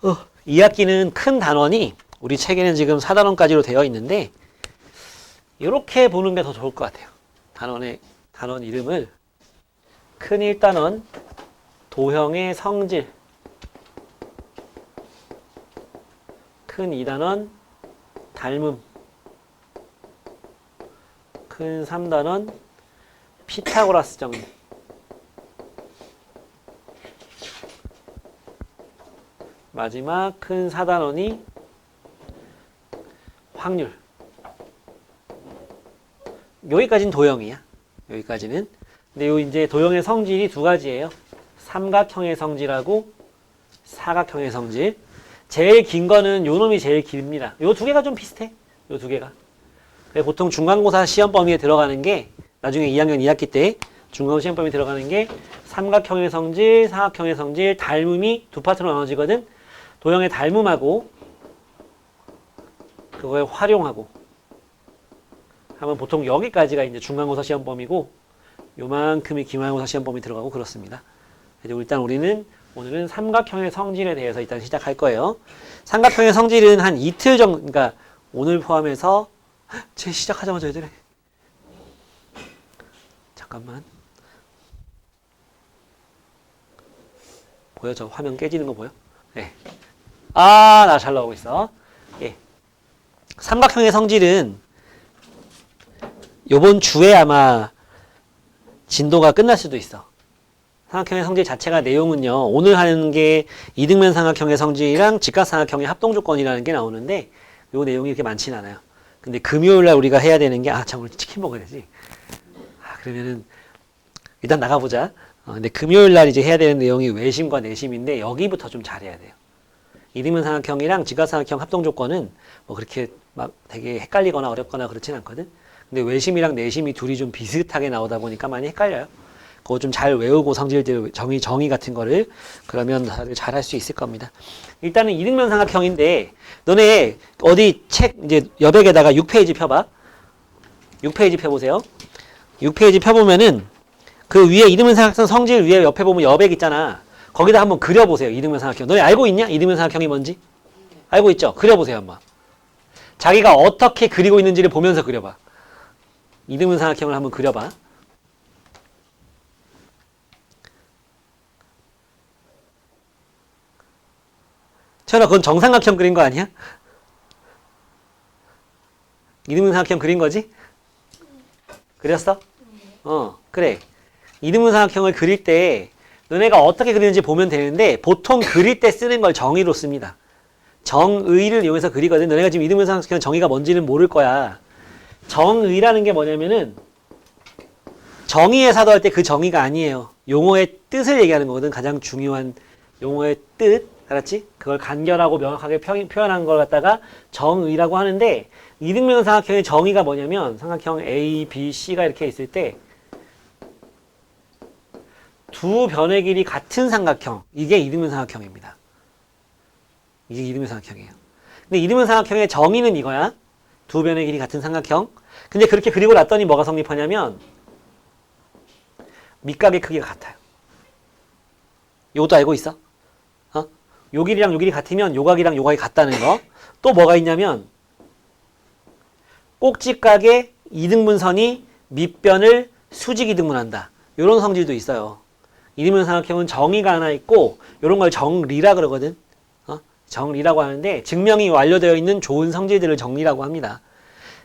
2학기는 큰 단원이 우리 책에는 지금 4단원까지로 되어 있는데 이렇게 보는 게 더 좋을 것 같아요. 단원 이름을 큰 1단원 도형의 성질, 큰 2단원 닮음, 큰 3단원 피타고라스 정리, 마지막 큰 4단원이 확률. 여기까지는 도형이야. 여기까지는. 근데 요 이제 도형의 성질이 두 가지예요. 삼각형의 성질하고 사각형의 성질. 제일 긴 거는 요 놈이 제일 깁니다. 요 두 개가 좀 비슷해. 요 두 개가. 보통 중간고사 시험 범위에 들어가는 게 나중에 2학년 2학기 때 중간고사 시험 범위에 들어가는 게 삼각형의 성질, 사각형의 성질, 닮음이 두 파트로 나눠지거든. 도형의 닮음하고 그거의 활용하고 하면 보통 여기까지가 이제 중간고사 시험 범위고 요만큼이 기말고사 시험 범위 들어가고 그렇습니다. 이제 일단 우리는 오늘은 삼각형의 성질에 대해서 일단 시작할 거예요. 삼각형의 성질은 한 이틀 정도, 그러니까 오늘 포함해서 제 시작하자마자 얘들아 잠깐만 보여? 저 화면 깨지는 거 보여? 네. 아, 나 잘 나오고 있어. 예. 삼각형의 성질은 요번 주에 아마 진도가 끝날 수도 있어. 삼각형의 성질 자체가 내용은요. 오늘 하는 게 이등변 삼각형의 성질이랑 직각삼각형의 합동조건이라는 게 나오는데 요 내용이 그렇게 많지는 않아요. 근데 금요일날 우리가 해야 되는 게 참 오늘 치킨 먹어야지. 그러면은 일단 나가보자. 근데 금요일날 이제 해야 되는 내용이 외심과 내심인데 여기부터 좀 잘해야 돼요. 이등변 삼각형이랑 직각삼각형 합동조건은 뭐 그렇게 막 되게 헷갈리거나 어렵거나 그렇진 않거든. 근데 외심이랑 내심이 둘이 좀 비슷하게 나오다 보니까 많이 헷갈려요. 그거 좀 잘 외우고 성질들 정의 같은 거를 그러면 다들 잘 할 수 있을 겁니다. 일단은 이등변 삼각형인데 너네 어디 책 이제 여백에다가 6페이지 펴봐. 6페이지 펴보세요. 6페이지 펴보면은 그 위에 이등변 삼각형 성질 위에 옆에 보면 여백 있잖아. 거기다 한번 그려보세요. 이등변 삼각형. 너네 알고 있냐? 이등변 삼각형이 뭔지? 알고 있죠? 그려보세요 한번. 자기가 어떻게 그리고 있는지를 보면서 그려봐. 이등변 삼각형을 한번 그려봐. 천아, 그건 정삼각형 그린 거 아니야? 이등변 삼각형 그린 거지? 그렸어? 그래. 이등변 삼각형을 그릴 때 너네가 어떻게 그리는지 보면 되는데 보통 그릴 때 쓰는 걸 정의로 씁니다. 정의를 이용해서 그리거든. 너네가 지금 이등변 삼각형 정의가 뭔지는 모를 거야. 정의라는 게 뭐냐면은 정의의 사도 할 때 그 정의가 아니에요. 용어의 뜻을 얘기하는 거거든. 가장 중요한 용어의 뜻. 알았지? 그걸 간결하고 명확하게 표현한 걸 갖다가 정의라고 하는데 이등변 삼각형의 정의가 뭐냐면 삼각형 A, B, C가 이렇게 있을 때 두 변의 길이 같은 삼각형. 이게 이등변 삼각형입니다. 이게 이등변 삼각형이에요. 근데 이등변 삼각형의 정의는 이거야. 두 변의 길이 같은 삼각형. 근데 그렇게 그리고 났더니 뭐가 성립하냐면 밑각의 크기가 같아요. 이것도 알고 있어? 요 길이랑 요 길이 같으면 요 각이랑 요 각이 같다는 거. 또 뭐가 있냐면 꼭지각의 이등분선이 밑변을 수직 이등분한다. 요런 성질도 있어요. 이등변 삼각형은 정의가 하나 있고 요런 걸 정리라 그러거든. 정리라고 하는데 증명이 완료되어 있는 좋은 성질들을 정리라고 합니다.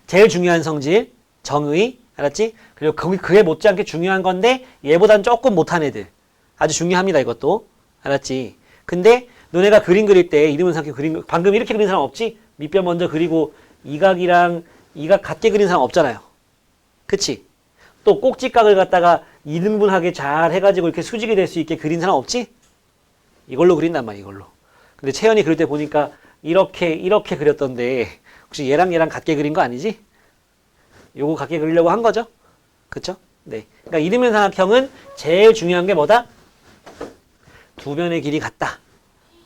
제일 중요한 성질, 정의, 알았지? 그리고 그에 못지않게 중요한 건데 얘보단 조금 못한 애들. 아주 중요합니다, 이것도. 알았지? 근데 너네가 그림 그릴 때 이등변 삼각형 그림 방금 이렇게 그린 사람 없지? 밑변 먼저 그리고 이각이랑 이각 같게 그린 사람 없잖아요. 그치? 또 꼭지각을 갖다가 이등분하게 잘 해가지고 이렇게 수직이 될 수 있게 그린 사람 없지? 이걸로 그린단 말이야, 이걸로. 근데 채연이 그릴 때 보니까 이렇게 그렸던데 혹시 얘랑 같게 그린 거 아니지? 요거 같게 그리려고 한 거죠? 그쵸? 네. 그러니까 이등변 삼각형은 제일 중요한 게 뭐다? 두 변의 길이 같다.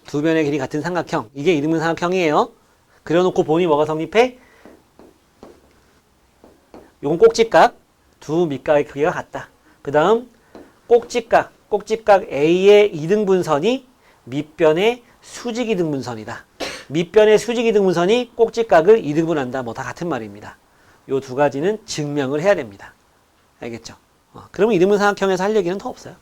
두 변의 길이 같은 삼각형. 이게 이등변 삼각형이에요. 그려놓고 보니 뭐가 성립해? 요건 꼭지각. 두 밑각의 크기가 같다. 그 다음 꼭지각 A의 이등분선이 밑변의 수직이등분선이다. 밑변의 수직이등분선이 꼭지각을 이등분한다. 뭐 다 같은 말입니다. 요 두 가지는 증명을 해야 됩니다. 알겠죠? 그러면 이등분 삼각형에서 할 얘기는 더 없어요.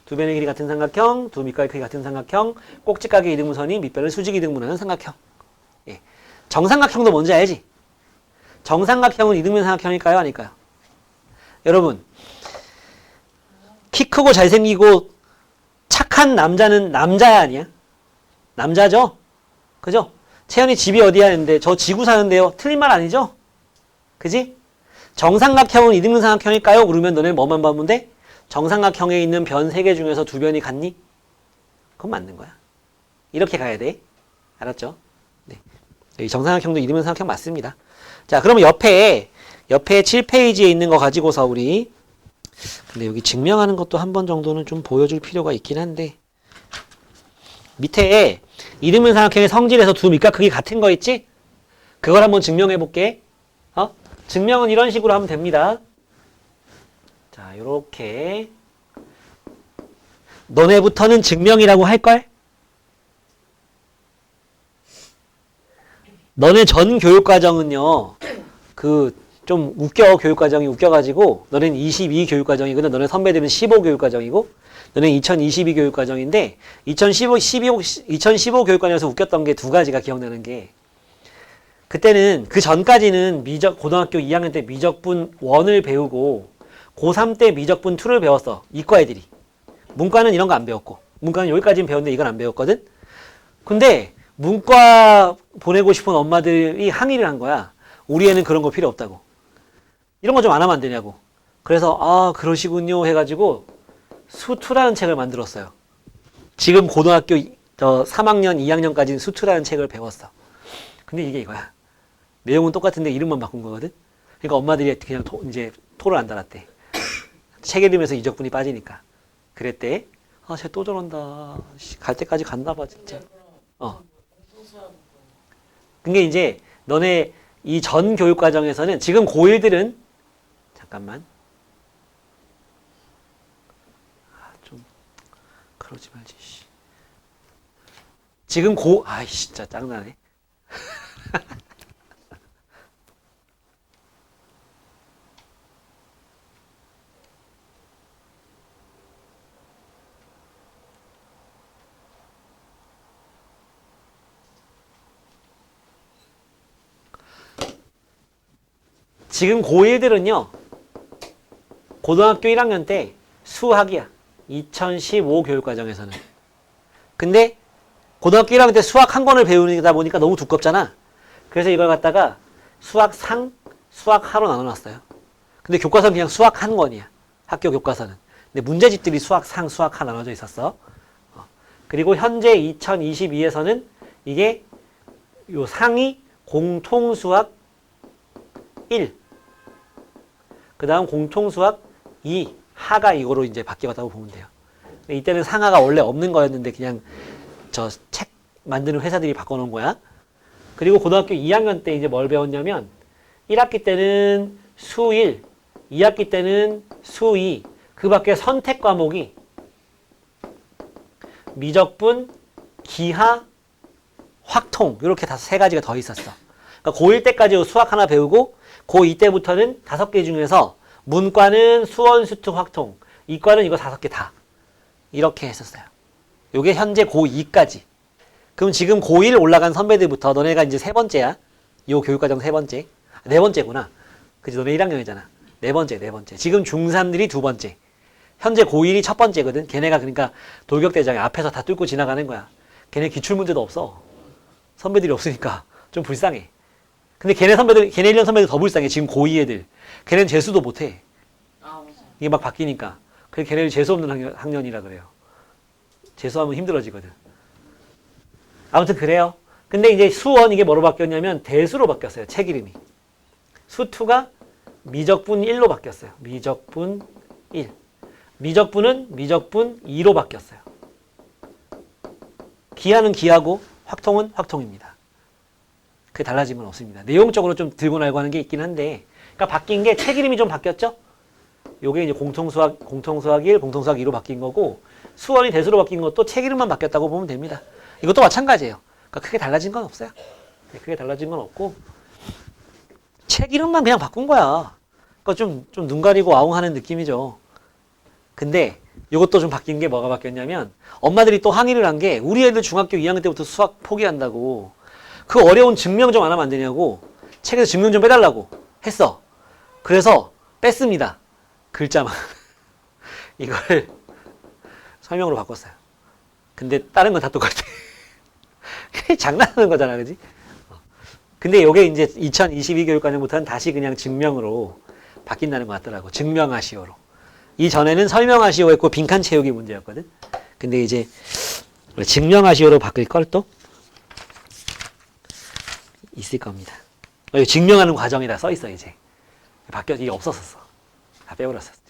두 변의 길이 같은 삼각형, 두 밑각의 크기 같은 삼각형, 꼭지각의 이등분선이 밑변을 수직이등분하는 삼각형. 예. 정삼각형도 뭔지 알지? 정삼각형은 이등분 삼각형일까요? 아닐까요? 여러분, 키 크고 잘생기고 착한 남자는 남자야 아니야? 남자죠? 그죠? 채연이 집이 어디야 했는데 저 지구 사는데요. 틀린 말 아니죠? 그지? 정삼각형은 이등분 삼각형일까요? 그러면 너네 뭐만 보면 돼? 정삼각형에 있는 변 3개 중에서 두 변이 같니? 그건 맞는 거야. 이렇게 가야 돼. 알았죠? 네. 여기 정삼각형도 이등분 삼각형 맞습니다. 자, 그러면 옆에 7페이지에 있는 거 가지고서 우리 근데 여기 증명하는 것도 한 번 정도는 좀 보여줄 필요가 있긴 한데 밑에 이등분 삼각형의 성질에서 두 밑각 크기 같은 거 있지? 그걸 한번 증명해 볼게. 증명은 이런 식으로 하면 됩니다. 자, 요렇게 너네부터는 증명이라고 할걸? 너네 전 교육과정은요, 좀 웃겨, 교육과정이 웃겨가지고, 너네는 22 교육과정이거든. 너네 선배들은 15 교육과정이고, 너네는 2022 교육과정인데, 2015 교육과정에서 웃겼던 게 두 가지가 기억나는 게, 그때는, 그 전까지는 고등학교 2학년 때 미적분 1을 배우고, 고3 때 미적분 2를 배웠어. 이과 애들이. 문과는 이런 거 안 배웠고, 문과는 여기까지는 배웠는데 이건 안 배웠거든? 근데, 문과 보내고 싶은 엄마들이 항의를 한 거야. 우리 애는 그런 거 필요 없다고. 이런 거 좀 안 하면 안 되냐고. 그래서 그러시군요 해가지고 수투라는 책을 만들었어요. 지금 고등학교 3학년, 2학년까지는 수투라는 책을 배웠어. 근데 이게 이거야. 내용은 똑같은데 이름만 바꾼 거거든. 그러니까 엄마들이 그냥 이제 토를 안 달았대. 책 읽으면서 이적분이 빠지니까. 그랬대. 쟤 또 저런다. 갈 때까지 갔나 봐 진짜. 그게 이제 너네 이 전 교육과정에서는 지금 고1들은 잠깐만 좀 그러지 말지. 지금 진짜 짱나네. 지금 고1들은요, 고등학교 1학년 때 수학이야. 2015 교육과정에서는. 근데 고등학교 1학년 때 수학 한 권을 배우다 보니까 너무 두껍잖아. 그래서 이걸 갖다가 수학상, 수학하로 나눠놨어요. 근데 교과서는 그냥 수학 한 권이야. 학교 교과서는. 근데 문제집들이 수학상, 수학하 나눠져 있었어. 그리고 현재 2022에서는 이게 요 상이 공통수학 1. 그 다음 공통수학 2, 하가 이거로 이제 바뀌었다고 보면 돼요. 이때는 상하가 원래 없는 거였는데 그냥 저 책 만드는 회사들이 바꿔놓은 거야. 그리고 고등학교 2학년 때 이제 뭘 배웠냐면 1학기 때는 수 1, 2학기 때는 수 2, 그 밖에 선택 과목이 미적분, 기하, 확통 이렇게 다 세 가지가 더 있었어. 그러니까 고1 때까지 수학 하나 배우고 고2 때부터는 5개 중에서 문과는 수원, 수투, 확통, 이과는 이거 5개 다 이렇게 했었어요. 요게 현재 고2까지. 그럼 지금 고1 올라간 선배들부터 너네가 이제 세 번째야. 요 교육과정 세 번째. 네 번째구나. 그치, 너네 1학년이잖아. 네 번째. 지금 중3들이 두 번째. 현재 고1이 첫 번째거든. 걔네가 그러니까 돌격대장에 앞에서 다 뚫고 지나가는 거야. 걔네 기출문제도 없어. 선배들이 없으니까 좀 불쌍해. 근데 걔네 1년 선배들 더 불쌍해. 지금 고2 애들. 걔네는 재수도 못해. 이게 막 바뀌니까. 그래서 걔네를 재수 없는 학년이라 그래요. 재수하면 힘들어지거든. 아무튼 그래요. 근데 이제 수원 이게 뭐로 바뀌었냐면 대수로 바뀌었어요. 책 이름이. 수2가 미적분 1로 바뀌었어요. 미적분 1. 미적분은 미적분 2로 바뀌었어요. 기하는 기하고 확통은 확통입니다. 그게 달라짐은 없습니다. 내용적으로 좀 들고 날고 하는 게 있긴 한데, 그러니까 바뀐 게 책 이름이 좀 바뀌었죠? 요게 이제 공통수학 1, 공통수학 2로 바뀐 거고, 수원이 대수로 바뀐 것도 책 이름만 바뀌었다고 보면 됩니다. 이것도 마찬가지예요. 그러니까 크게 달라진 건 없어요. 네, 크게 달라진 건 없고 책 이름만 그냥 바꾼 거야. 그러니까 좀 눈 가리고 아웅하는 느낌이죠. 근데 이것도 좀 바뀐 게 뭐가 바뀌었냐면 엄마들이 또 항의를 한 게 우리 애들 중학교 2학년 때부터 수학 포기한다고 그 어려운 증명 좀 안 하면 안 되냐고 책에서 증명 좀 빼달라고 했어. 그래서 뺐습니다. 글자만. 이걸 설명으로 바꿨어요. 근데 다른 건 다 똑같아. 장난하는 거잖아, 그지? 근데 이게 이제 2022 교육과정부터는 다시 그냥 증명으로 바뀐다는 것 같더라고. 증명하시오로. 이전에는 설명하시오 했고 빈칸 채우기 문제였거든. 근데 이제 증명하시오로 바뀔 걸 또 있을 겁니다. 여기 증명하는 과정이라 써 있어 이제. 이게 없었었어. 다 빼버렸었지.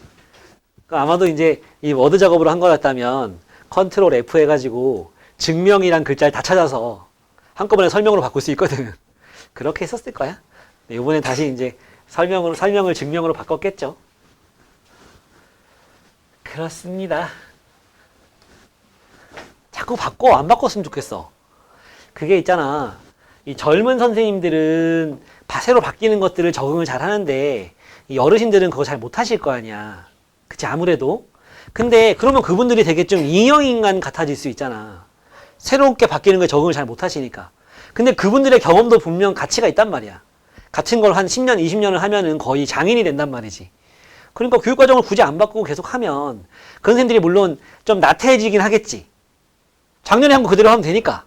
아마도 이제 이 워드 작업으로 한 거였다면 컨트롤 F 해가지고 증명이란 글자를 다 찾아서 한꺼번에 설명으로 바꿀 수 있거든. 그렇게 했었을 거야. 네, 이번에 다시 이제 설명을 증명으로 바꿨겠죠. 그렇습니다. 자꾸 바꿔. 안 바꿨으면 좋겠어. 그게 있잖아. 이 젊은 선생님들은 새로 바뀌는 것들을 적응을 잘 하는데 이 어르신들은 그거 잘 못하실 거 아니야. 그치, 아무래도. 근데 그러면 그분들이 되게 좀 인형인간 같아질 수 있잖아. 새롭게 바뀌는 거에 적응을 잘 못하시니까. 근데 그분들의 경험도 분명 가치가 있단 말이야. 같은 걸 한 10년, 20년을 하면은 거의 장인이 된단 말이지. 그러니까 교육과정을 굳이 안 바꾸고 계속 하면 그 선생님들이 물론 좀 나태해지긴 하겠지. 작년에 한 거 그대로 하면 되니까.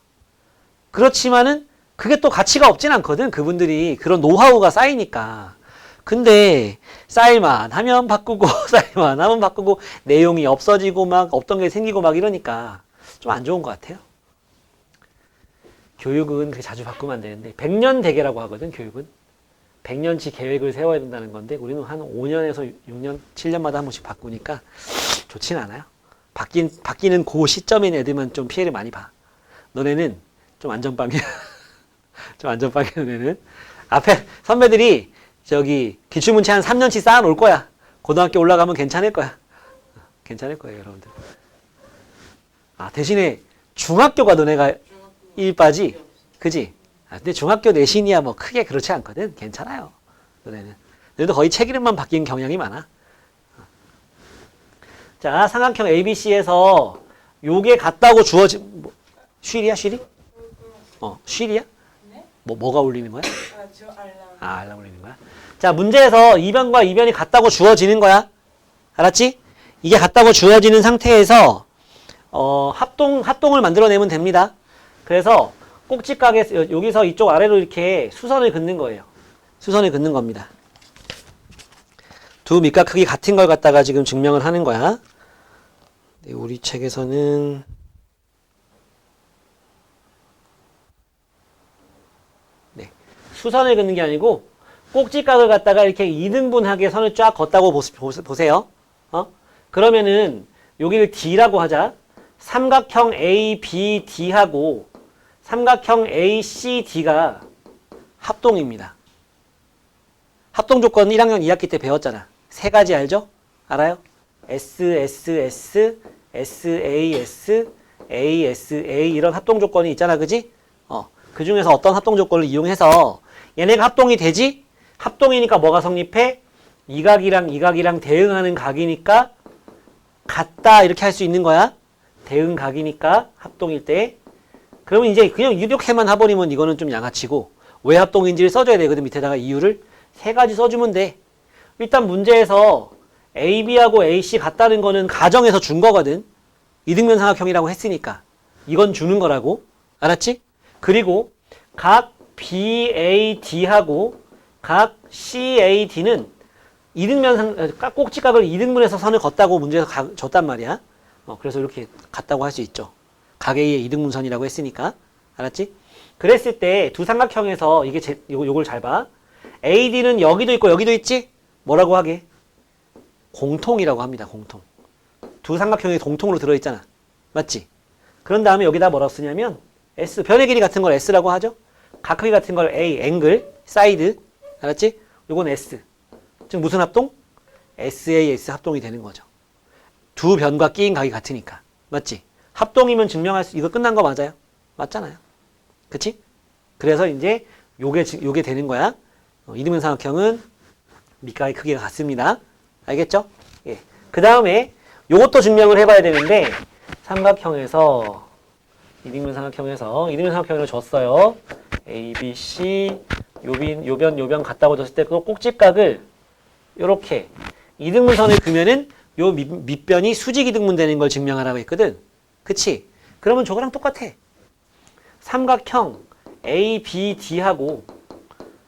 그렇지만은 그게 또 가치가 없진 않거든. 그분들이 그런 노하우가 쌓이니까. 근데 쌓일만 하면 바꾸고 쌓일만 하면 바꾸고 내용이 없어지고 막 없던 게 생기고 막 이러니까 좀 안 좋은 것 같아요. 교육은 그렇게 자주 바꾸면 안 되는데 100년 대계라고 하거든. 교육은 100년치 계획을 세워야 된다는 건데 우리는 한 5년에서 6년, 7년마다 한 번씩 바꾸니까 좋진 않아요. 바뀌는 그 시점인 애들만 좀 피해를 많이 봐. 너네는 좀 안전빵이야. 좀 안전빵이야 너네는. 앞에 선배들이 저기 기출문제 한 3년치 쌓아놓을 거야. 고등학교 올라가면 괜찮을 거야. 괜찮을 거예요 여러분들. 아 대신에 중학교가 너네가 일빠지? 그지? 아, 근데 중학교 내신이야 뭐 크게 그렇지 않거든. 괜찮아요. 너네도 거의 책 이름만 바뀐 경향이 많아. 자, 삼각형 ABC에서 요게 같다고 주어진 쉴이야? 쉴이? 쉴이야? 뭐가 울리는 거야? 알람 울리는 거야? 자, 문제에서 이변과 이변이 같다고 주어지는 거야. 알았지? 이게 같다고 주어지는 상태에서 합동을 만들어내면 됩니다. 그래서 꼭지각에 여기서 이쪽 아래로 이렇게 수선을 긋는 거예요. 수선을 긋는 겁니다. 두 밑각 크기 같은 걸 갖다가 지금 증명을 하는 거야. 네, 우리 책에서는 네, 수선을 긋는 게 아니고 꼭지각을 갖다가 이렇게 2등분하게 선을 쫙 걷다고 보세요. 그러면은 여기를 D라고 하자. 삼각형 ABD하고 삼각형 ACD가 합동입니다. 합동 조건 1학년 2학기 때 배웠잖아. 세 가지 알죠? 알아요? SSS, SAS, ASA 이런 합동 조건이 있잖아. 그지? 그 중에서 어떤 합동 조건을 이용해서 얘네가 합동이 되지? 합동이니까 뭐가 성립해? 이 각이랑 대응하는 각이니까 같다 이렇게 할 수 있는 거야. 대응 각이니까 합동일 때. 그러면 이제 그냥 이렇게만 해버리면 이거는 좀 양아치고 왜 합동인지를 써줘야 되거든. 밑에다가 이유를 세 가지 써주면 돼. 일단 문제에서 AB하고 AC 같다는 거는 가정에서 준 거거든. 이등변 삼각형이라고 했으니까 이건 주는 거라고. 알았지? 그리고 각 BAD하고 각 CAD는 꼭지각을 2등분해서 선을 걷다고 문제에서 줬단 말이야. 그래서 이렇게 같다고 할 수 있죠. 각 A의 2등분선이라고 했으니까. 알았지? 그랬을 때 두 삼각형에서 요걸 잘 봐. AD는 여기도 있고 여기도 있지? 뭐라고 하게? 공통이라고 합니다. 공통. 두 삼각형이 공통으로 들어있잖아. 맞지? 그런 다음에 여기다 뭐라고 쓰냐면 S, 변의 길이 같은 걸 S라고 하죠? 각 크기 같은 걸 A, 앵글, 사이드. 알았지? 요건 S. 즉 무슨 합동? SAS 합동이 되는 거죠. 두 변과 끼인 각이 같으니까. 맞지? 합동이면 증명할 수, 이거 끝난 거 맞아요? 맞잖아요. 그치? 그래서 이제 요게 되는 거야. 이등변 삼각형은 밑각의 크기가 같습니다. 알겠죠? 예. 그 다음에 요것도 증명을 해봐야 되는데 삼각형에서 이등변 삼각형으로 줬어요. A, B, C 요변 같다고 줬을 때 그 꼭지각을 요렇게 이등분선을 그면은 요 밑변이 수직 이등분 되는 걸 증명하라고 했거든. 그치? 그러면 저거랑 똑같아. 삼각형 ABD하고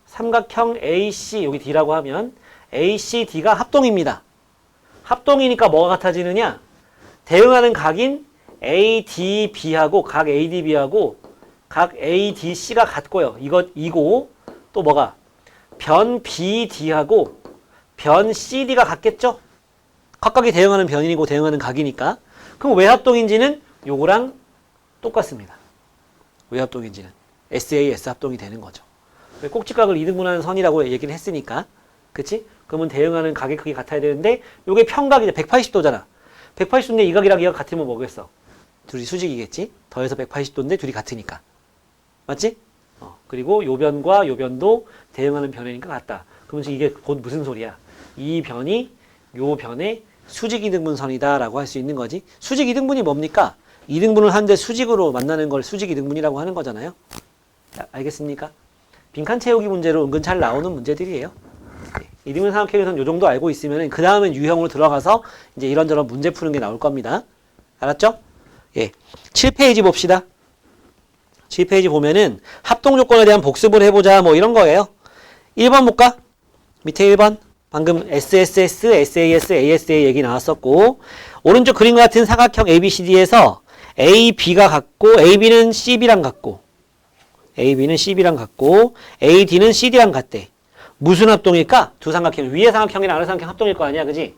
삼각형 AC 여기 D라고 하면 ACD가 합동입니다. 합동이니까 뭐가 같아지느냐? 대응하는 각인 ADB하고 각 ADB하고 각 ADC가 같고요. 이고 또 뭐가? 변 BD하고 변 CD가 같겠죠? 각각이 대응하는 변인이고 대응하는 각이니까. 그럼 왜 합동인지는 요거랑 똑같습니다. 왜 합동인지는 SAS 합동이 되는 거죠. 꼭지각을 이등분하는 선이라고 얘기를 했으니까. 그치? 그러면 대응하는 각의 크기 같아야 되는데 요게 평각이죠. 180도잖아. 180도인데 이 각이랑 이 각 같으면 뭐겠어? 둘이 수직이겠지? 더해서 180도인데 둘이 같으니까. 맞지? 그리고 요 변과 요 변도 대응하는 변이니까 같다. 그러면 이게 곧 무슨 소리야? 이 변이 요 변의 수직 이등분선이다 라고 할 수 있는 거지. 수직 이등분이 뭡니까? 이등분을 하는데 수직으로 만나는 걸 수직 이등분이라고 하는 거잖아요. 자, 알겠습니까? 빈칸 채우기 문제로 은근 잘 나오는 문제들이에요. 이등분 삼각형에서는 요 정도 알고 있으면 그 다음엔 유형으로 들어가서 이제 이런저런 문제 푸는 게 나올 겁니다. 알았죠? 예. 7페이지 봅시다. 7페이지 보면은 합동 조건에 대한 복습을 해보자 뭐 이런 거예요. 1번 볼까? 밑에 1번. 방금 SSS, SAS, ASA 얘기 나왔었고 오른쪽 그림과 같은 삼각형 ABCD에서 AB가 같고 AB는 CB랑 같고 AB는 CB랑 같고 AD는 CD랑 같대. 무슨 합동일까? 두 삼각형. 위의 삼각형이랑 아래 삼각형 합동일 거 아니야. 그지?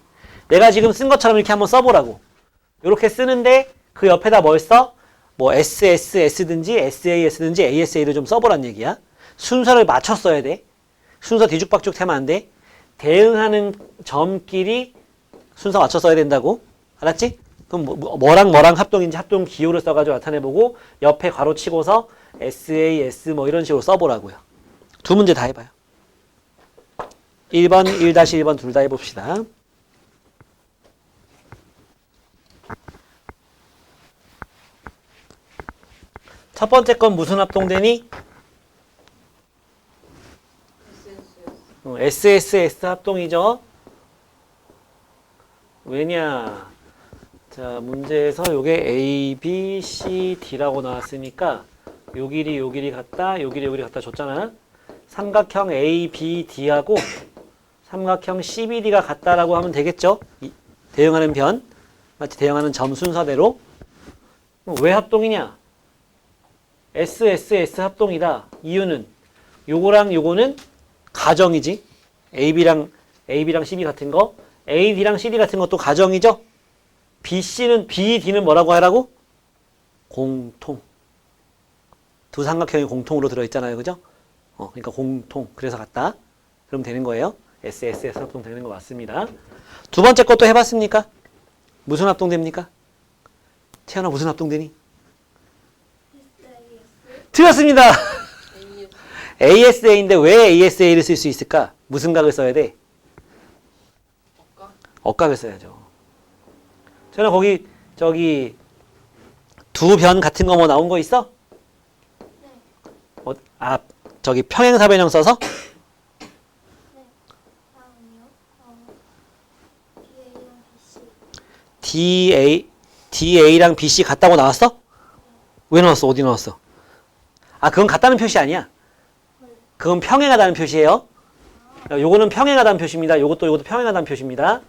내가 지금 쓴 것처럼 이렇게 한번 써보라고. 이렇게 쓰는데 그 옆에다 뭘 써? 뭐 SSS든지 SAS든지 ASA를 좀 써보란 얘기야. 순서를 맞춰 써야 돼. 순서 뒤죽박죽 되면 안 돼. 대응하는 점끼리 순서 맞춰 써야 된다고. 알았지? 그럼 뭐랑 합동인지 합동 기호를 써가지고 나타내보고 옆에 괄호 치고서 SAS 뭐 이런 식으로 써보라고요. 두 문제 다 해봐요. 1번, 1-1번 둘 다 해봅시다. 첫 번째 건 무슨 합동되니? SSS 합동이죠. 왜냐? 자, 문제에서 요게 A, B, C, D라고 나왔으니까 요 길이 같다, 요 길이 같다 줬잖아. 삼각형 A, B, D하고 삼각형 CBD가 같다라고 하면 되겠죠? 대응하는 변, 마치 대응하는 점 순서대로. 왜 합동이냐? SSS 합동이다. 이유는 요거랑 요거는 가정이지. AB랑 CB 같은 거, AD랑 CD 같은 것도 가정이죠. BD는 뭐라고 하라고? 공통. 두 삼각형이 공통으로 들어있잖아요. 그죠? 그러니까 공통. 그래서 같다. 그럼 되는 거예요. SSS 합동 되는 거 맞습니다. 두 번째 것도 해봤습니까? 무슨 합동 됩니까? 태연아 무슨 합동 되니? 틀렸습니다. ASA인데 왜 ASA를 쓸 수 있을까? 무슨 각을 써야 돼? 억각을 써야죠. 저는 거기 저기 두 변 같은 거 뭐 나온 거 있어? 네. 저기 평행사 변형 써서? 네. 다음이요. DA랑 BC 같다고 나왔어? 네. 왜 나왔어? 어디 나왔어? 그건 같다는 표시 아니야. 그건 평행하다는 표시예요. 요거는 평행하다는 표시입니다. 요것도 평행하다는 표시입니다.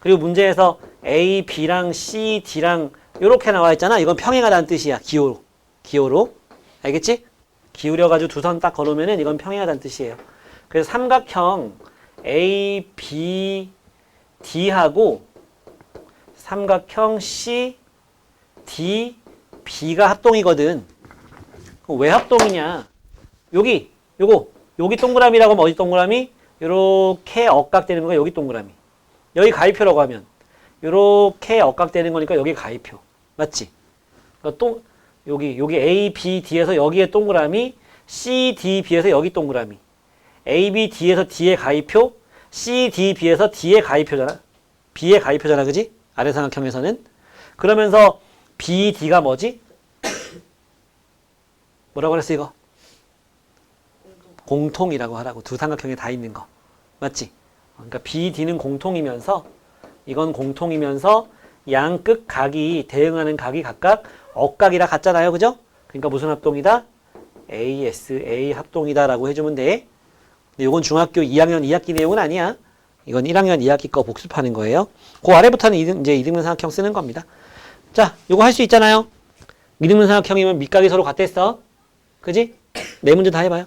그리고 문제에서 A, B랑 C, D랑 이렇게 나와 있잖아. 이건 평행하다는 뜻이야. 기호로. 알겠지? 기울여가지고 두 선 딱 걸으면은 이건 평행하다는 뜻이에요. 그래서 삼각형 A, B, D하고 삼각형 C, D, B가 합동이거든. 왜 합동이냐? 여기 동그라미라고 하면 어디 동그라미? 요렇게 억각되는 거가 여기 동그라미. 여기 가위표라고 하면 요렇게 억각되는 거니까 여기 가위표. 맞지? 여기 A, B, D에서 여기에 동그라미, C, D, B에서 여기 동그라미. A, B, D에서 D의 가위표, C, D, B에서 D의 가위표잖아. B의 가위표잖아, 그지? 아래 삼각형에서는. 그러면서 B, D가 뭐지? 뭐라고 그랬어, 이거? 공통이라고 하라고. 두 삼각형에 다 있는 거. 맞지? 그러니까 B, D는 공통이면서, 이건 공통이면서 양 끝 각이, 대응하는 각이 각각 억각이라 같잖아요. 그죠? 그러니까 무슨 합동이다? ASA 합동이다라고 해주면 돼. 근데 이건 중학교 2학년 2학기 내용은 아니야. 이건 1학년 2학기 거 복습하는 거예요. 그 아래부터는 이제 이등분 삼각형 쓰는 겁니다. 자, 이거 할 수 있잖아요. 이등분 삼각형이면 밑각이 서로 같댔어. 그지? 네 문제 다 해봐요.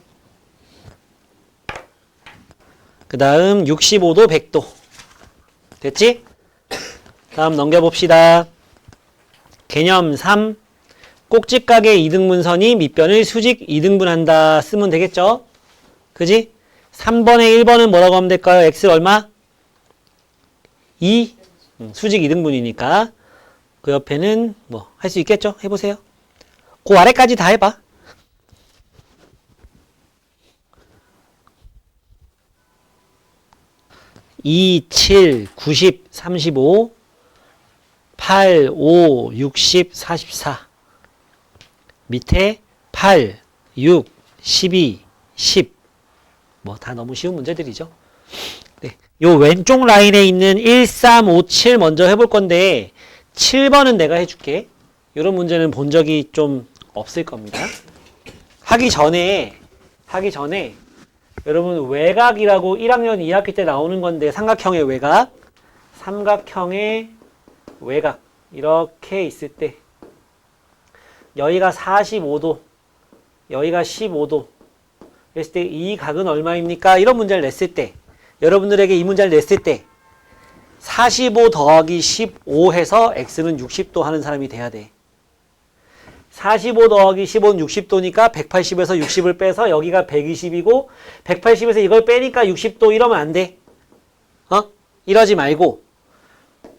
그 다음 65도 100도. 됐지? 다음 넘겨봅시다. 개념 3. 꼭지각의 이등분선이 밑변을 수직 이등분한다 쓰면 되겠죠? 그지? 3번에 1번은 뭐라고 하면 될까요? x 얼마? 2? 수직 이등분이니까 그 옆에는 뭐 할 수 있겠죠? 해보세요. 그 아래까지 다 해봐. (2, 7, 90, 35) 8, 5, 60, 44 밑에 8, 6, 12, 10 뭐 다 너무 쉬운 문제들이죠. 네. 요 왼쪽 라인에 있는 1, 3, 5, 7 먼저 해볼 건데 7번은 내가 해줄게. 이런 문제는 본 적이 좀 없을 겁니다. 하기 전에 여러분 외곽이라고 1학년 2학기 때 나오는 건데 삼각형의 외곽, 삼각형의 외곽 이렇게 있을 때 여기가 45도, 여기가 15도 그랬을 때 이 각은 얼마입니까? 이런 문제를 냈을 때 여러분들에게 이 문제를 냈을 때 45 더하기 15 해서 x는 60도 하는 사람이 돼야 돼. 45 더하기 15는 60도니까 180에서 60을 빼서 여기가 120이고 180에서 이걸 빼니까 60도 이러면 안 돼. 이러지 말고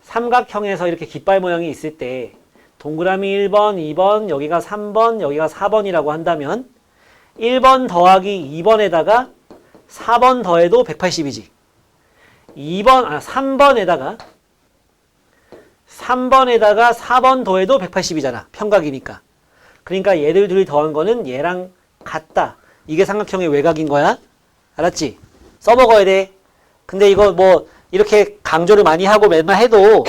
삼각형에서 이렇게 깃발 모양이 있을 때 동그라미 1번, 2번, 여기가 3번, 여기가 4번이라고 한다면 1번 더하기 2번에다가 4번 더해도 180이지. 3번에다가 4번 더해도 180이잖아. 평각이니까. 그러니까 얘들 둘이 더한 거는 얘랑 같다. 이게 삼각형의 외곽인 거야. 알았지? 써먹어야 돼. 근데 이거 뭐 이렇게 강조를 많이 하고 맨날 해도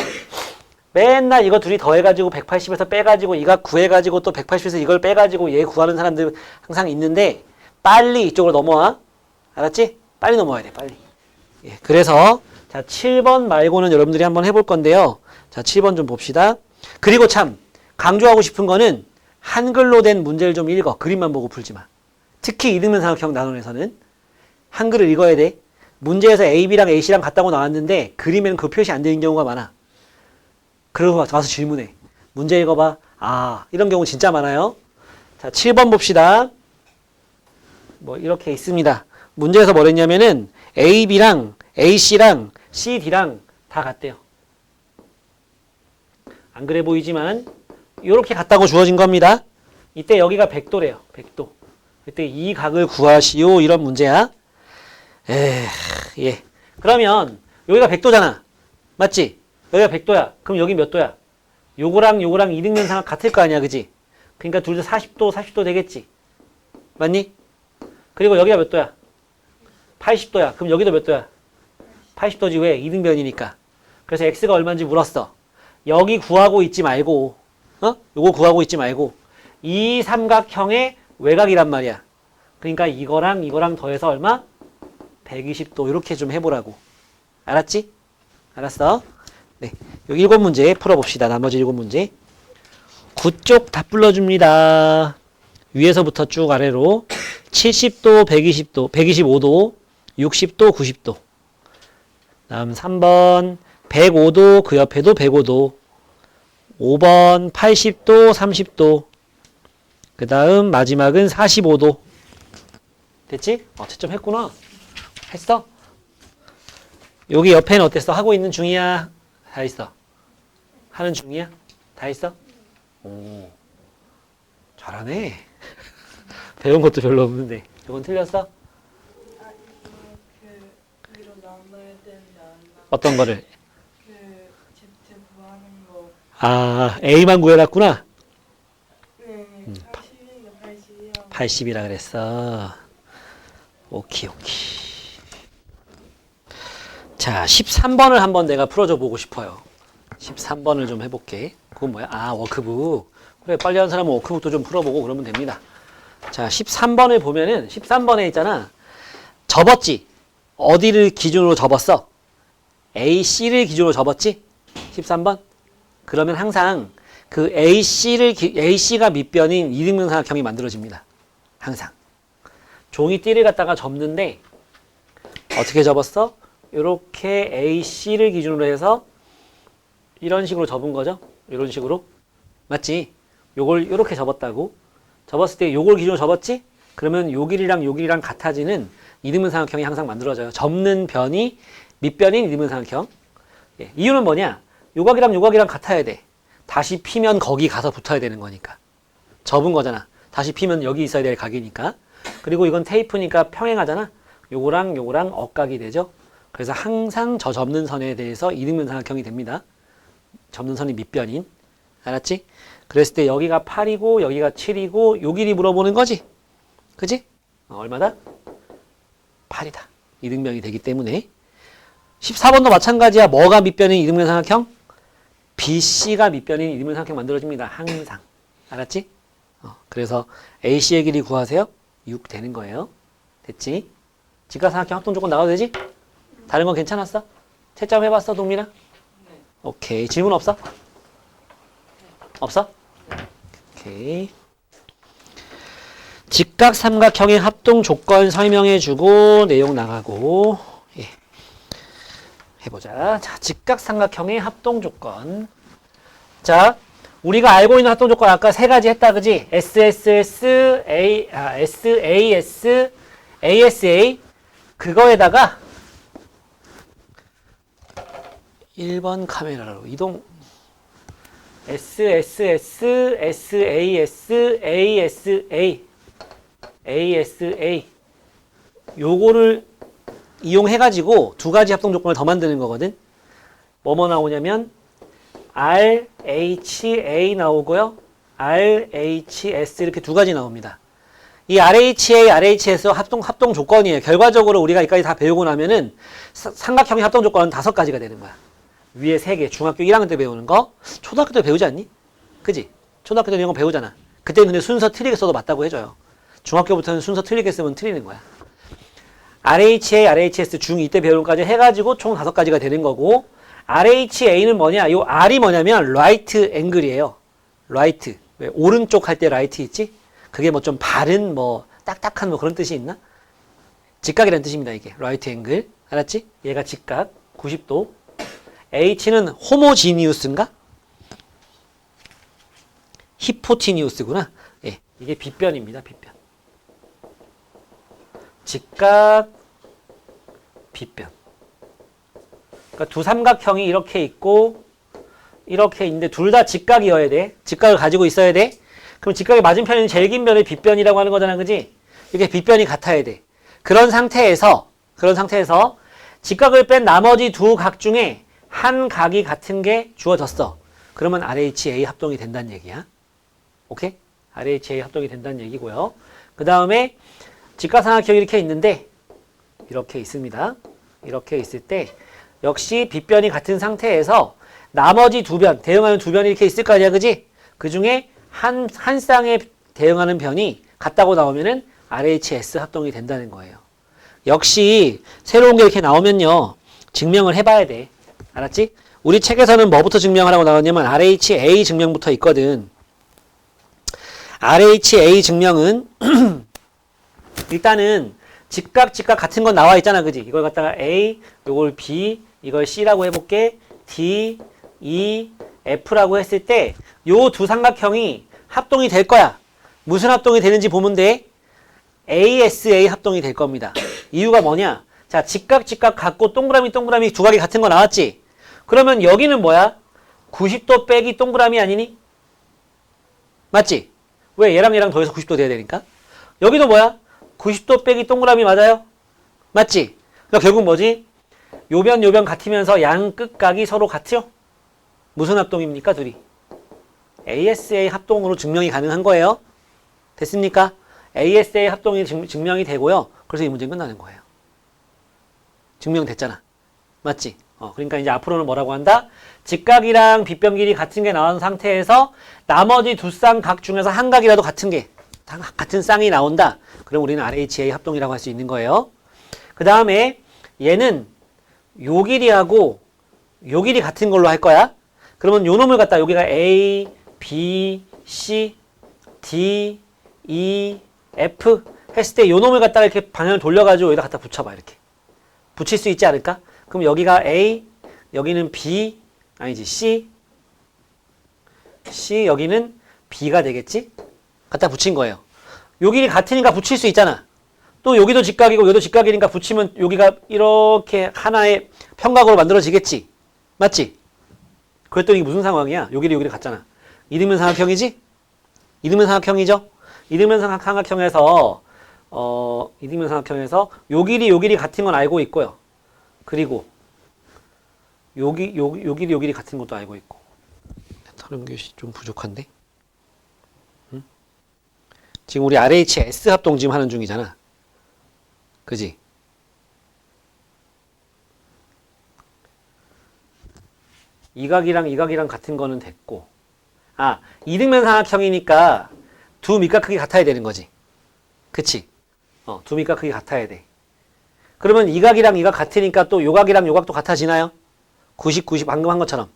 맨날 이거 둘이 더해가지고 180에서 빼가지고 이각 구해가지고 또 180에서 이걸 빼가지고 얘 구하는 사람들 항상 있는데 빨리 이쪽으로 넘어와. 알았지? 빨리 넘어와야 돼. 빨리. 예, 그래서 자 7번 말고는 여러분들이 한번 해볼 건데요. 자 7번 좀 봅시다. 그리고 참 강조하고 싶은 거는 한글로 된 문제를 좀 읽어. 그림만 보고 풀지 마. 특히 이등분 삼각형 나눔에서는 한글을 읽어야 돼. 문제에서 AB랑 AC랑 같다고 나왔는데 그림에는 그 표시 안 되는 경우가 많아. 그러고 와서 질문해. 문제 읽어봐. 아, 이런 경우 진짜 많아요. 자, 7번 봅시다. 뭐 이렇게 있습니다. 문제에서 뭐랬냐면은 AB랑 AC랑 CD랑 다 같대요. 안 그래 보이지만 이렇게 같다고 주어진 겁니다. 이때 여기가 100도래요. 100도. 그때 이 각을 구하시오. 이런 문제야. 예. 그러면 여기가 100도잖아. 맞지? 여기가 100도야. 그럼 여기 몇 도야? 요거랑 이등변 삼각 같을 거 아니야. 그지? 그러니까 둘 다 40도 되겠지. 맞니? 그리고 여기가 몇 도야? 80도야. 그럼 여기도 몇 도야? 80도지. 왜? 이등변이니까. 그래서 x가 얼마인지 물었어. 여기 구하고 있지 말고 요거 구하고 있지 말고 이 삼각형의 외곽이란 말이야. 그러니까 이거랑 더해서 얼마? 120도 이렇게 좀 해보라고. 알았지? 알았어? 네, 여기 7문제 풀어봅시다. 나머지 7문제. 9쪽 다 불러줍니다. 위에서부터 쭉 아래로 70도, 120도, 125도, 60도, 90도. 다음 3번 105도, 그 옆에도 105도. 5번 80도, 30도. 그 다음 마지막은 45도. 됐지? 채점 했구나. 했어? 여기 옆에는 어땠어? 하고 있는 중이야? 다 있어? 하는 중이야? 다 있어? 오. 잘하네. 배운 것도 별로 없는데. 이건 틀렸어? 아, 이거 그 위로 나눠야 되는데 안 나. 어떤 거를? 그 Z 구하는 거. 아, A만 구해놨구나? 네, 80이가 80이야. 80이라 그랬어. 오케이, 오케이. 자, 13번을 한번 내가 풀어줘 보고 싶어요. 13번을 좀 해볼게. 그건 뭐야? 아, 워크북. 그래, 빨리 하는 사람은 워크북도 좀 풀어보고 그러면 됩니다. 자, 13번을 보면은, 13번에 있잖아. 접었지? 어디를 기준으로 접었어? A, C를 기준으로 접었지? 13번? 그러면 항상 그 AC가 밑변인 이등변삼각형이 만들어집니다. 항상. 종이띠를 갖다가 접는데, 어떻게 접었어? 이렇게 AC를 기준으로 해서 이런 식으로 접은 거죠? 이런 식으로. 맞지? 요걸 이렇게 접었다고. 접었을 때 요걸 기준으로 접었지? 그러면 요 길이랑 요 길이랑 같아지는 이등변삼각형이 항상 만들어져요. 접는 변이 밑변인 이등변삼각형. 예, 이유는 뭐냐? 요 각이랑 요 각이랑 같아야 돼. 다시 피면 거기 가서 붙어야 되는 거니까. 접은 거잖아. 다시 피면 여기 있어야 될 각이니까. 그리고 이건 테이프니까 평행하잖아. 요거랑 요거랑 억각이 되죠. 그래서 항상 저 접는 선에 대해서 이등변삼각형이 됩니다. 접는 선이 밑변인. 알았지? 그랬을 때 여기가 8이고 여기가 7이고 요 길이 물어보는 거지. 그지? 얼마다? 8이다. 이등변이 되기 때문에. 14번도 마찬가지야. 뭐가 밑변인 이등변삼각형? BC가 밑변인 이등변삼각형 만들어집니다. 항상. 알았지? 그래서 AC의 길이 구하세요. 6 되는 거예요. 됐지? 직각삼각형 합동조건 나가도 되지? 다른 건 괜찮았어? 채점 해봤어, 동민아? 네. 오케이. 질문 없어? 없어? 오케이. 직각삼각형의 합동조건 설명해주고 내용 나가고 예. 해보자. 자, 직각삼각형의 합동조건. 자, 우리가 알고 있는 합동조건 아까 세 가지 했다, 그지? SSS, SAS, ASA. 그거에다가 1번 카메라로 이동. SSS, SAS, ASA. ASA. 요거를 이용해가지고 두 가지 합동조건을 더 만드는 거거든. 뭐뭐 나오냐면 RHA 나오고요. RHS 이렇게 두 가지 나옵니다. 이 RHA, RHS 합동 조건이에요. 결과적으로 우리가 여기까지 다 배우고 나면은 삼각형의 합동 조건은 5가지가 되는 거야. 위에 3개, 중학교 1학년 때 배우는 거, 초등학교 때 배우지 않니? 그지? 초등학교 때 이런 거 배우잖아. 그때는 근데 순서 틀리게 써도 맞다고 해줘요. 중학교부터는 순서 틀리게 쓰면 틀리는 거야. RHA, RHS 중2 때 배우는 까지 해가지고 총 5가지가 되는 거고, RHA는 뭐냐? 요 R이 뭐냐면 right angle이에요. right. 왜 오른쪽 할 때 right 있지? 그게 뭐 좀 바른 뭐 딱딱한 뭐 그런 뜻이 있나? 직각이라는 뜻입니다, 이게. right angle. 알았지? 얘가 직각 90도. H는 호모지니우스인가? 히포티니우스구나. 예, 이게 빗변입니다, 빗변. 직각, 빗변. 그러니까 두 삼각형이 이렇게 있고 이렇게 있는데 둘 다 직각이어야 돼. 직각을 가지고 있어야 돼. 그럼 직각의 맞은편은 제일 긴 변을 빗변이라고 하는 거잖아, 그지? 이게 빗변이 같아야 돼. 그런 상태에서 직각을 뺀 나머지 두 각 중에 한 각이 같은 게 주어졌어. 그러면 RHA 합동이 된다는 얘기야. 오케이? RHA 합동이 된다는 얘기고요. 그 다음에 직각삼각형이 이렇게 있는데 이렇게 있습니다. 이렇게 있을 때 역시 빗변이 같은 상태에서 나머지 두 변, 대응하는 두 변이 이렇게 있을 거 아니야, 그지? 그 중에 한 쌍에 대응하는 변이 같다고 나오면은 RHS 합동이 된다는 거예요. 역시 새로운 게 이렇게 나오면요, 증명을 해봐야 돼. 알았지? 우리 책에서는 뭐부터 증명하라고 나왔냐면 RHA 증명부터 있거든. RHA 증명은 일단은 직각 같은 건 나와 있잖아, 그지? 이걸 갖다가 A, 요걸 B, 이걸 C라고 해볼게. D, E, F라고 했을 때 요 두 삼각형이 합동이 될 거야. 무슨 합동이 되는지 보면 돼. ASA 합동이 될 겁니다. 이유가 뭐냐? 자, 직각 갖고 동그라미 두 각이 같은 거 나왔지? 그러면 여기는 뭐야? 90도 빼기 동그라미 아니니? 맞지? 왜? 얘랑 얘랑 더해서 90도 돼야 되니까. 여기도 뭐야? 90도 빼기 동그라미 맞아요? 맞지? 그러니까 결국 뭐지? 요변 같으면서 양 끝각이 서로 같죠? 무슨 합동입니까? 둘이. ASA 합동으로 증명이 가능한 거예요. 됐습니까? ASA 합동이 증명이 되고요. 그래서 이 문제는 끝나는 거예요. 증명됐잖아. 맞지? 그러니까 이제 앞으로는 뭐라고 한다? 직각이랑 빗변 길이 같은 게 나온 상태에서 나머지 두 쌍각 중에서 한 각이라도 같은 쌍이 나온다. 그럼 우리는 RHA 합동이라고 할 수 있는 거예요. 그 다음에 얘는 요 길이하고 요 길이 같은 걸로 할 거야. 그러면 요 놈을 갖다 여기가 A, B, C, D, E, F 했을 때 요 놈을 갖다가 이렇게 방향을 돌려가지고 여기다 갖다 붙여봐. 이렇게. 붙일 수 있지 않을까? 그럼 여기가 A, 여기는 B, 아니지 C, 여기는 B가 되겠지? 갖다 붙인 거예요. 요 길이 같으니까 붙일 수 있잖아. 또 여기도 직각이고 여기도 직각이니까 붙이면 여기가 이렇게 하나의 평각으로 만들어지겠지? 맞지? 그랬더니 무슨 상황이야? 요 길이 같잖아. 이등변 삼각형이지? 이등변 삼각형이죠? 이등변 삼각형에서 요 길이 같은 건 알고 있고요. 그리고 요 길이 같은 것도 알고 있고. 다른 것이 좀 부족한데? 응? 지금 우리 RHS 합동 지금 하는 중이잖아. 그지? 이 각이랑 같은 거는 됐고. 이등변 삼각형이니까 두 밑각 크기 같아야 되는 거지. 그치? 두 밑각 크기 같아야 돼. 그러면 이 각이랑 이 각 같으니까 또 요 각이랑 요 각도 같아지나요? 90 방금 한 것처럼.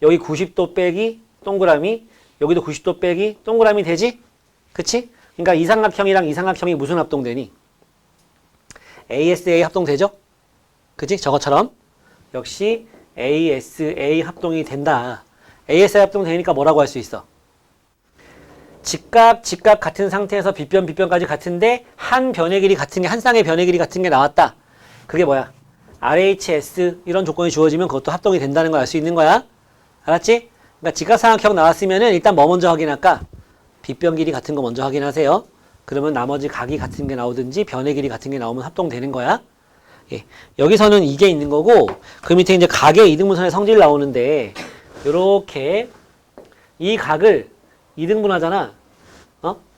여기 90도 빼기 동그라미, 여기도 90도 빼기 동그라미 되지? 그치? 그러니까 이 삼각형이랑 이 삼각형이 무슨 합동되니? ASA 합동되죠? 그치? 저것처럼. 역시 ASA 합동이 된다. ASA 합동되니까 뭐라고 할 수 있어? 직각 같은 상태에서 빗변까지 같은데 한 변의 길이 같은 게, 한 쌍의 변의 길이 같은 게 나왔다. 그게 뭐야? RHS 이런 조건이 주어지면 그것도 합동이 된다는 걸 알 수 있는 거야. 알았지? 그러니까 직각삼각형 나왔으면은 일단 뭐 먼저 확인할까? 빗변 길이 같은 거 먼저 확인하세요. 그러면 나머지 각이 같은 게 나오든지 변의 길이 같은 게 나오면 합동되는 거야. 예. 여기서는 이게 있는 거고, 그 밑에 이제 각의 이등분선의 성질 나오는데, 요렇게 이 각을 이등분 하잖아.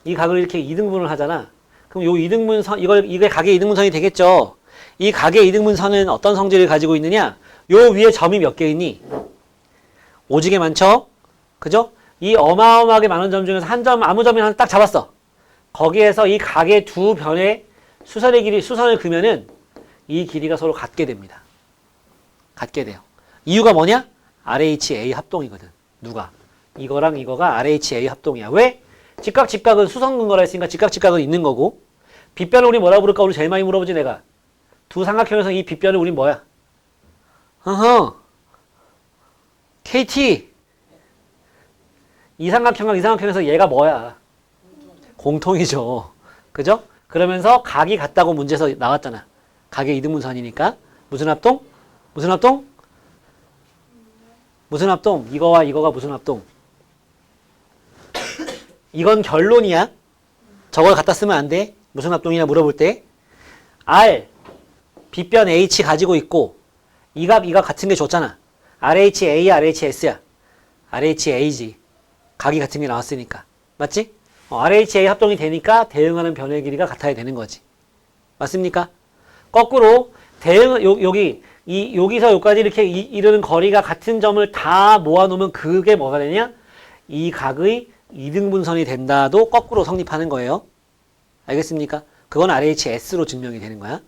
이 각을 이렇게 이등분을 하잖아. 그럼 요 이등분선, 이게 각의 이등분선이 되겠죠. 이 각의 이등분선은 어떤 성질을 가지고 있느냐? 요 위에 점이 몇 개 있니? 오지게 많죠? 그죠? 이 어마어마하게 많은 점 중에서 한 점, 아무 점이나 하나 딱 잡았어. 거기에서 이 각의 두 변의 수선을 그면은 이 길이가 서로 같게 됩니다. 같게 돼요. 이유가 뭐냐? RHA 합동이거든. 누가? 이거랑 이거가 RHA 합동이야. 왜? 직각은 수선 근거라 했으니까 직각은 있는 거고, 빗변을 우리 뭐라 부를까? 우리 제일 많이 물어보지 내가. 두 삼각형에서 이 빗변을 우리 뭐야? KT. 이 삼각형과 이 삼각형에서 얘가 뭐야? 공통이죠. 그죠? 그러면서 각이 같다고 문제에서 나왔잖아. 각의 이등분선이니까. 무슨 합동? 무슨 합동? 무슨 합동? 이거와 이거가 무슨 합동? 이건 결론이야. 저걸 갖다 쓰면 안 돼. 무슨 합동이냐 물어볼 때. R, 빗변 H 가지고 있고, 이 각 같은 게 줬잖아. RHA, RHS야. RHA지. 각이 같은 게 나왔으니까. 맞지? RHA 합동이 되니까 대응하는 변의 길이가 같아야 되는 거지. 맞습니까? 거꾸로 여기서 여기까지 이렇게 이르는 거리가 같은 점을 다 모아놓으면 그게 뭐가 되냐? 이 각의 이등분선이 된다도 거꾸로 성립하는 거예요. 알겠습니까? 그건 RHS로 증명이 되는 거야.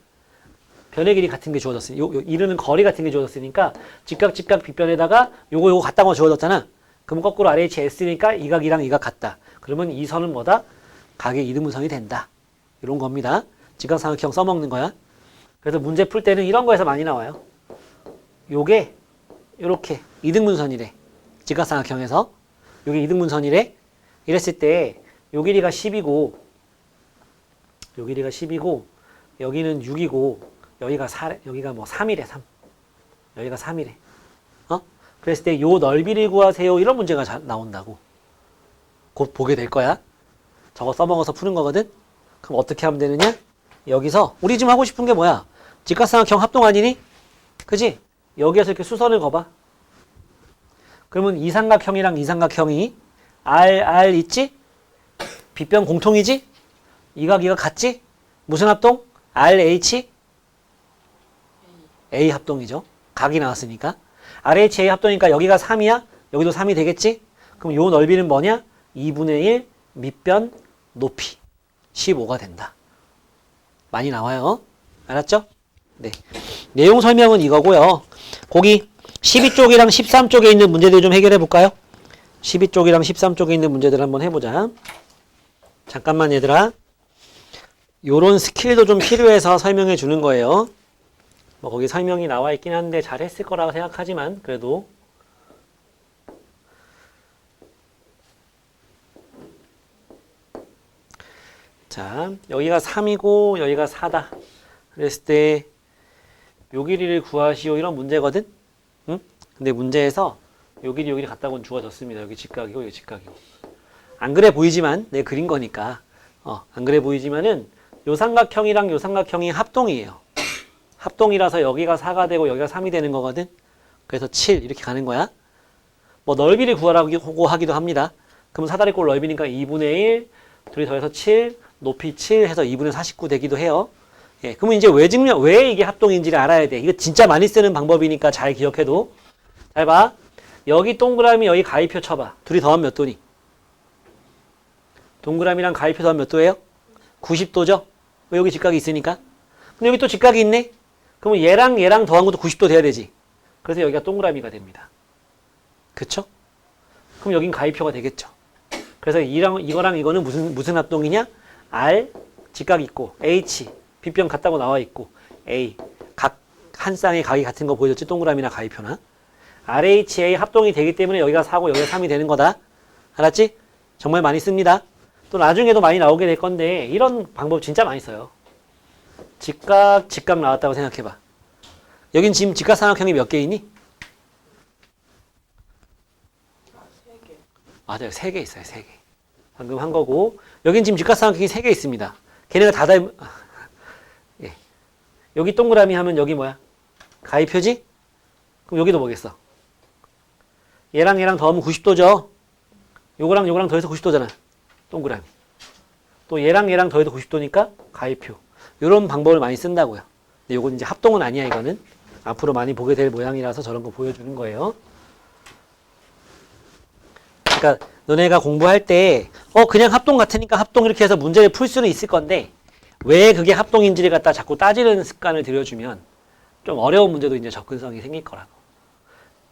변의 길이 같은 게 주어졌으니, 이르는 거리 같은 게 주어졌으니까 직각 빗변에다가 요거 같다고 주어졌잖아. 그러면 거꾸로 RHS니까 이 각이랑 이 각 같다. 그러면 이 선은 뭐다? 각의 이등분선이 된다. 이런 겁니다. 직각삼각형 써먹는 거야. 그래서 문제 풀 때는 이런 거에서 많이 나와요. 요게 요렇게 이등분선이래. 직각삼각형에서 요게 이등분선이래. 이랬을 때 요 길이가 10이고 요 길이가 10이고 여기는 6이고 여기가 뭐 3이래. 3. 여기가 3이래. 그랬을 때 요 넓이를 구하세요. 이런 문제가 나온다고. 곧 보게 될 거야. 저거 써먹어서 푸는 거거든? 그럼 어떻게 하면 되느냐? 여기서 우리 지금 하고 싶은 게 뭐야? 직각삼각형 합동 아니니? 그지? 여기에서 이렇게 수선을 그어봐. 그러면 이 삼각형이랑 이 삼각형이 R 있지? 빗변 공통이지? 이가 같지? 무슨 합동? RH? A 합동이죠. 각이 나왔으니까. RH A 합동이니까 여기가 3이야? 여기도 3이 되겠지? 그럼 요 넓이는 뭐냐? 2분의 1 밑변 높이 15가 된다. 많이 나와요. 알았죠? 네. 내용 설명은 이거고요. 거기 12쪽이랑 13쪽에 있는 문제들 좀 해결해 볼까요? 12쪽이랑 13쪽에 있는 문제들 한번 해보자. 잠깐만 얘들아. 요런 스킬도 좀 필요해서 설명해 주는 거예요. 뭐 거기 설명이 나와 있긴 한데 잘 했을 거라고 생각하지만 그래도 자, 여기가 3이고 여기가 4다. 그랬을 때 요 길이를 구하시오 이런 문제거든? 응? 근데 문제에서 요 길이 여기를 갖다곤 주어졌습니다. 여기 직각이고 여기 직각이고. 안 그래 보이지만 내 그린 거니까 안 그래 보이지만은 요 삼각형이랑 요 삼각형이 합동이에요. 합동이라서 여기가 4가 되고 여기가 3이 되는 거거든? 그래서 7 이렇게 가는 거야. 뭐 넓이를 구하라고 하기도 합니다. 그럼 사다리꼴 넓이니까 2분의 1 둘이 더해서 7 높이 7 해서 2분의 49 되기도 해요. 예, 그러면 이제 왜 이게 합동인지를 알아야 돼. 이거 진짜 많이 쓰는 방법이니까 잘 기억해도. 잘 봐. 여기 동그라미 여기 가위표 쳐봐. 둘이 더하면 몇 도니? 동그라미랑 가위표 더하면 몇 도예요? 90도죠? 왜 여기 직각이 있으니까? 근데 여기 또 직각이 있네? 그러면 얘랑 더한 것도 90도 돼야 되지. 그래서 여기가 동그라미가 됩니다. 그쵸? 그럼 여긴 가위표가 되겠죠. 그래서 이거랑 이거는 무슨 합동이냐? R 직각이 있고 H 빗변 같다고 나와 있고 A 각 한 쌍의 각이 같은 거 보여줬지? 동그라미나 가위표나. RHA 합동이 되기 때문에 여기가 4고 여기가 3이 되는 거다. 알았지? 정말 많이 씁니다. 또 나중에도 많이 나오게 될 건데 이런 방법 진짜 많이 써요. 직각 나왔다고 생각해봐. 여긴 지금 직각삼각형이 몇 개이니? 3개. 맞아요. 3개 있어요. 3개. 방금 한 거고 여긴 지금 직각삼각형이 3개 있습니다. 걔네가 다 예. 여기 동그라미 하면 여기 뭐야? 가위표지? 그럼 여기도 뭐겠어? 얘랑 더하면 90도죠? 요거랑 더해서 90도잖아. 동그라미. 또 얘랑 더해도 90도니까 가위표. 이런 방법을 많이 쓴다고요. 근데 요건 이제 합동은 아니야, 이거는. 앞으로 많이 보게 될 모양이라서 저런 거 보여주는 거예요. 그러니까 너네가 공부할 때 그냥 합동 같으니까 합동 이렇게 해서 문제를 풀 수는 있을 건데 왜 그게 합동인지를 갖다 자꾸 따지는 습관을 들여주면 좀 어려운 문제도 이제 접근성이 생길 거라고.